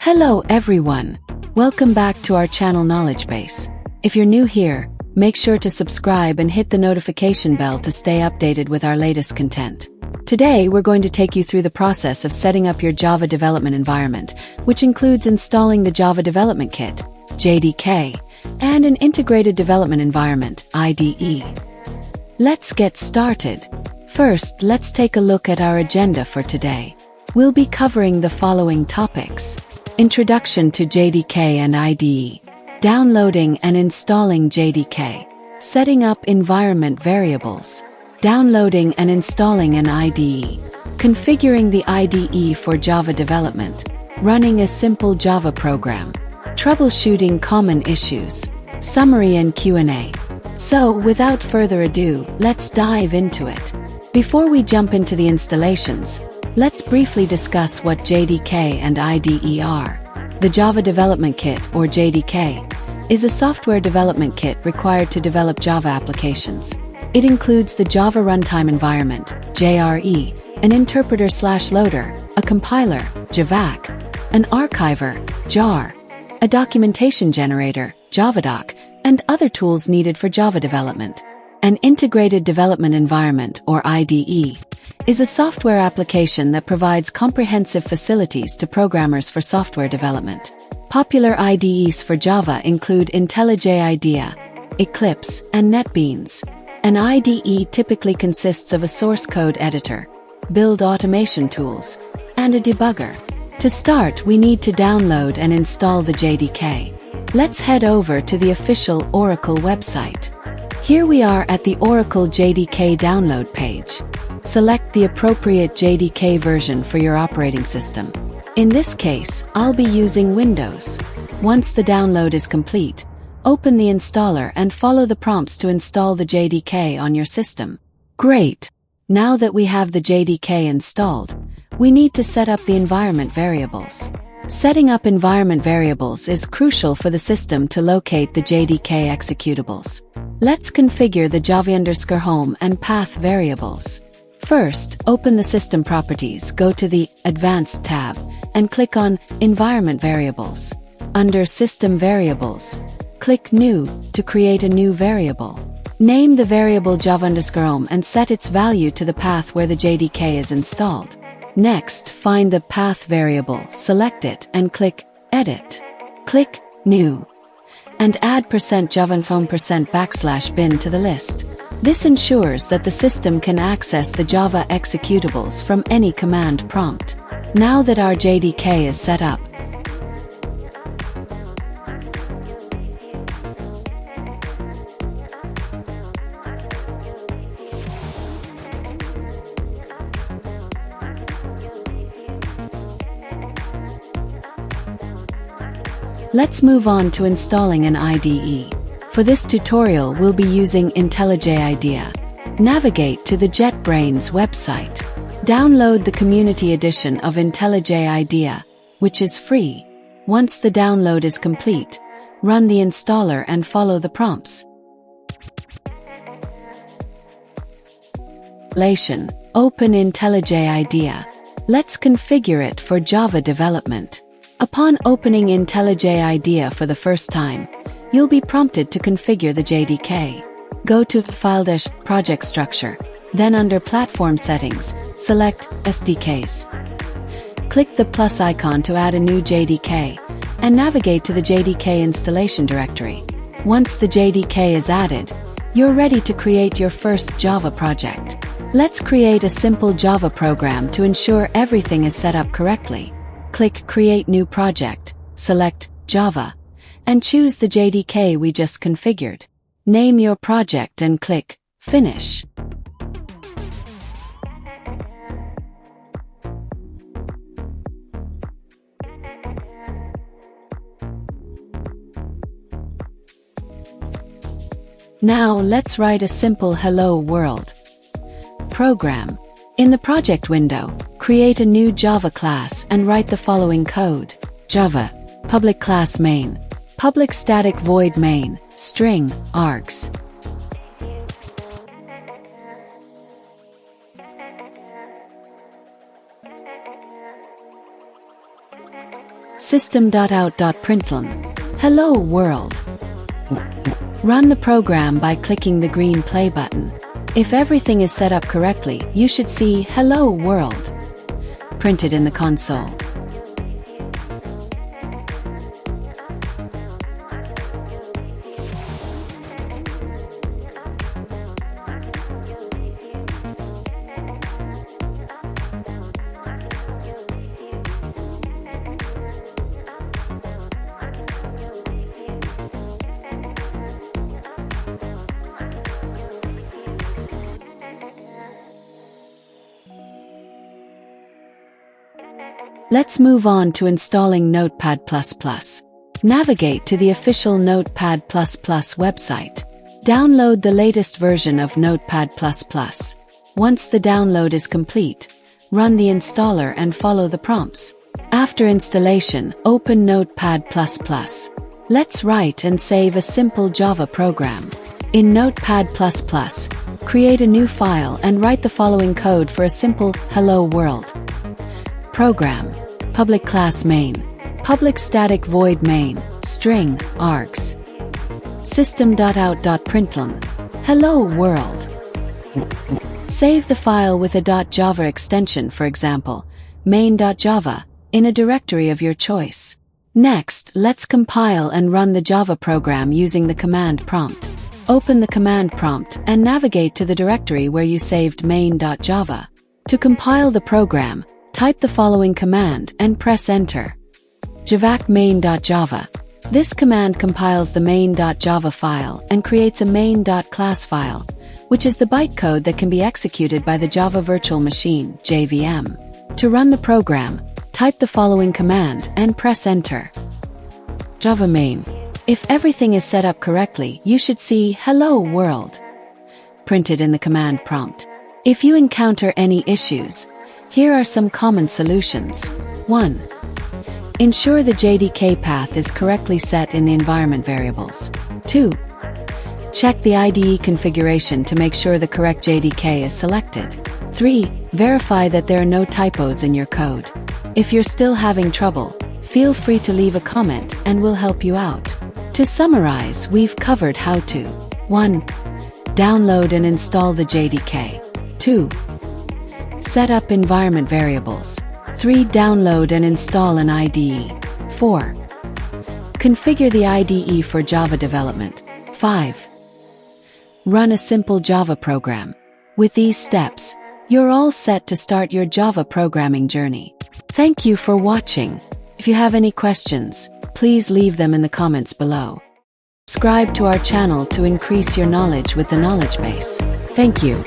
Hello everyone! Welcome back to our channel Knowledge Base. If you're new here, make sure to subscribe and hit the notification bell to stay updated with our latest content. Today we're going to take you through the process of setting up your Java development environment, which includes installing the Java Development Kit, JDK, and an Integrated Development Environment, IDE. Let's get started. First, let's take a look at our agenda for today. We'll be covering the following topics: Introduction to JDK and IDE, downloading and installing JDK, setting up environment variables, downloading and installing an IDE, configuring the IDE for Java development, running a simple Java program, troubleshooting common issues, summary and Q&A. So, without further ado, let's dive into it. Before we jump into the installations, let's briefly discuss what JDK and IDE are. The Java Development Kit, or JDK, is a software development kit required to develop Java applications. It includes the Java Runtime Environment, JRE, an interpreter/loader, a compiler, JAVAC, an archiver, JAR, a documentation generator, JavaDoc, and other tools needed for Java development. An Integrated Development Environment, or IDE, is a software application that provides comprehensive facilities to programmers for software development. Popular IDEs for Java include IntelliJ IDEA, Eclipse, and NetBeans. An IDE typically consists of a source code editor, build automation tools, and a debugger. To start, we need to download and install the JDK. Let's head over to the official Oracle website. Here we are at the Oracle JDK download page. Select the appropriate JDK version for your operating system. In this case, I'll be using Windows. Once the download is complete, open the installer and follow the prompts to install the JDK on your system. Great! Now that we have the JDK installed, we need to set up the environment variables. Setting up environment variables is crucial for the system to locate the JDK executables. Let's configure the Java_home and path variables. First, open the System Properties, go to the Advanced tab, and click on Environment Variables. Under System Variables, click New to create a new variable. Name the variable Java_home and set its value to the path where the JDK is installed. Next, find the path variable, select it, and click Edit. Click New, and add %java_home%bin to the list. This ensures that the system can access the Java executables from any command prompt. Now that our JDK is set up, let's move on to installing an IDE. For this tutorial, we'll be using IntelliJ IDEA. Navigate to the JetBrains website. Download the Community Edition of IntelliJ IDEA, which is free. Once the download is complete, run the installer and follow the prompts. Open IntelliJ IDEA. Let's configure it for Java development. Upon opening IntelliJ IDEA for the first time, you'll be prompted to configure the JDK. Go to File-Project Structure, then under Platform Settings, select SDKs. Click the plus icon to add a new JDK, and navigate to the JDK installation directory. Once the JDK is added, you're ready to create your first Java project. Let's create a simple Java program to ensure everything is set up correctly. Click Create New Project, select Java, and choose the JDK we just configured. Name your project and click Finish. Now let's write a simple Hello World program. In the project window, create a new Java class and write the following code. Java, public class main, public static void main, string, args. System.out.println. Hello world. Run the program by clicking the green play button. If everything is set up correctly, you should see Hello World printed in the console. Let's move on to installing Notepad++. Navigate to the official Notepad++ website. Download the latest version of Notepad++. Once the download is complete, run the installer and follow the prompts. After installation, open Notepad++. Let's write and save a simple Java program. In Notepad++, create a new file and write the following code for a simple Hello World program. Public class main. Public static void main. String, args. System.out.println. Hello world. Save the file with a .java extension, for example, main.java, in a directory of your choice. Next, let's compile and run the Java program using the command prompt. Open the command prompt and navigate to the directory where you saved main.java. To compile the program, type the following command and press enter. javac main.java. This command compiles the main.java file and creates a main.class file, which is the bytecode that can be executed by the Java Virtual Machine, JVM. To run the program, type the following command and press enter. Java main. If everything is set up correctly, you should see Hello World printed in the command prompt. If you encounter any issues, here are some common solutions. 1. Ensure the JDK path is correctly set in the environment variables. 2. Check the IDE configuration to make sure the correct JDK is selected. 3. Verify that there are no typos in your code. If you're still having trouble, feel free to leave a comment and we'll help you out. To summarize, we've covered how to 1. Download and install the JDK. 2. Set up environment variables. 3. Download and install an IDE. 4. Configure the IDE for Java development. 5. Run a simple Java program. With these steps, you're all set to start your Java programming journey. Thank you for watching. If you have any questions, please leave them in the comments below. Subscribe to our channel to increase your knowledge with the knowledge base. Thank you.